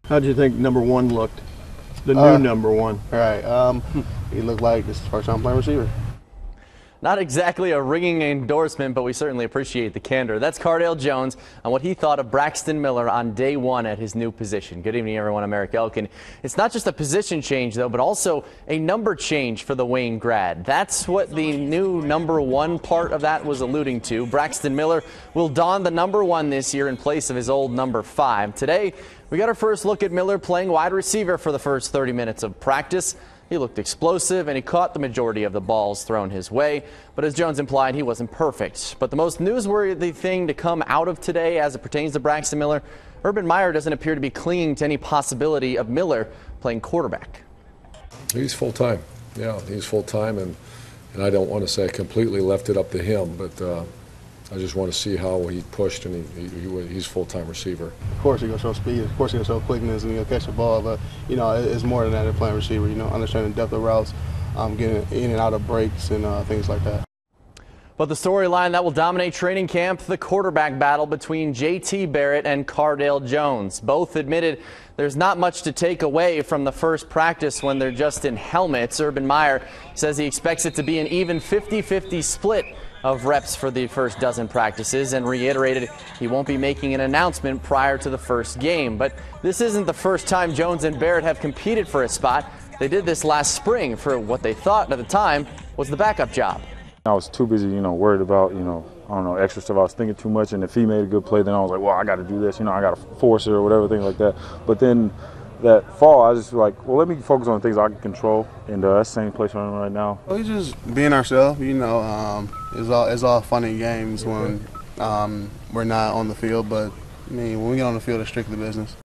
How do you think number one looked? The new number one. All right. He looked like this is his first time playing receiver. Not exactly a ringing endorsement, but we certainly appreciate the candor. That's Cardale Jones on what he thought of Braxton Miller on day one at his new position. Good evening, everyone. I'm Eric Elkin. It's not just a position change, though, but also a number change for the Wayne grad. That's what the new number one part of that was alluding to. Braxton Miller will don the number one this year in place of his old number 5. Today, we got our first look at Miller playing wide receiver for the first 30 minutes of practice. He looked explosive, and he caught the majority of the balls thrown his way. But as Jones implied, he wasn't perfect. But the most newsworthy thing to come out of today as it pertains to Braxton Miller, Urban Meyer doesn't appear to be clinging to any possibility of Miller playing quarterback. He's full-time. Yeah, he's full-time, and I don't want to say I completely left it up to him, but I just want to see how he pushed, and he's full-time receiver. Of course, he's going to show speed. Of course, he's going to show quickness, and he'll catch the ball. But, you know, it's more than that than playing receiver. You know, understanding depth of routes, getting in and out of breaks and things like that. But the storyline that will dominate training camp, the quarterback battle between J.T. Barrett and Cardale Jones. Both admitted there's not much to take away from the first practice when they're just in helmets. Urban Meyer says he expects it to be an even 50-50 split of reps for the first dozen practices, and reiterated he won't be making an announcement prior to the first game. But this isn't the first time Jones and Barrett have competed for a spot. They did this last spring for what they thought at the time was the backup job. I was too busy, worried about, I don't know, extra stuff. I was thinking too much, and if he made a good play, then I was like, well, I got to do this, I got to force it or whatever, things like that. But then that fall, I was just like, well, let me focus on things I can control, and that's the same place I'm in right now. Well, we just being ourselves, it's all fun and games when we're not on the field, but I mean, when we get on the field, it's strictly business.